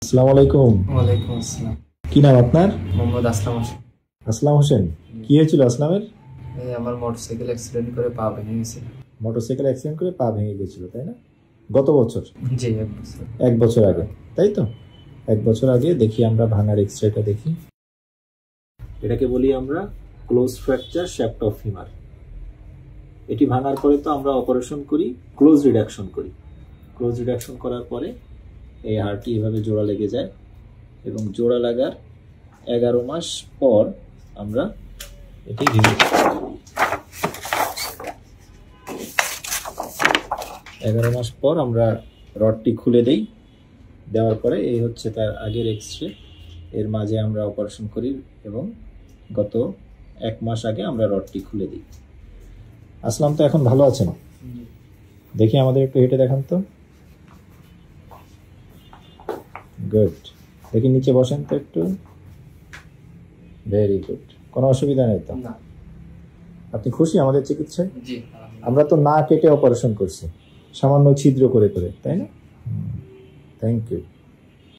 আসসালামু আলাইকুম। ওয়ালাইকুম আসসালাম। কি নাম আপনার? মোহাম্মদ আসলাম হোসেন। আসলাম হোসেন। কি হয়েছিল আসলামের? এই আমার মোটরসাইকেল অ্যাক্সিডেন্ট করে পা ভেঙে গেছে। মোটরসাইকেল অ্যাক্সিডেন্ট করে পা ভেঙে গেছিল, তাই না? গত বছর? জি, 1 বছর। 1 বছর আগে, তাই তো? 1 বছর আগে। দেখি আমরা ভাঙার এক্সরেটা দেখি। এটাকে বলি আমরা close fracture shaft of femur. এটি ভাঙার পরে তো আমরা অপারেশন করি, ক্লোজ রিডাকশন করি। ক্লোজ রিডাকশন করার পরে এই হাড়টি এভাবে জোড়া লেগে যায় এবং জোড়া লাগার 11 মাস পর আমরা এটি রিমুভ করি। 11 মাস পর আমরা রডটি খুলে দেই। দেওয়ার পরে এই হচ্ছে তার আগের এক্সরে। এর মাঝে আমরা অপারেশন করি এবং গত 1 মাস আগে আমরা রডটি খুলে দিই। আসলাম তো এখন ভালো আছেন? দেখি আমাদের একটু হেঁটে দেখান তো। গুড। দেখি নিচে বসেন তো একটু। Very good. কোনো অসুবিধা নেই তো? না। আপনি খুশি আমাদের চিকিৎসায়? জি। আমরা তো না কেটে অপারেশন করছি, সামান্য ছিদ্র করে করে, তাই না? Thank you.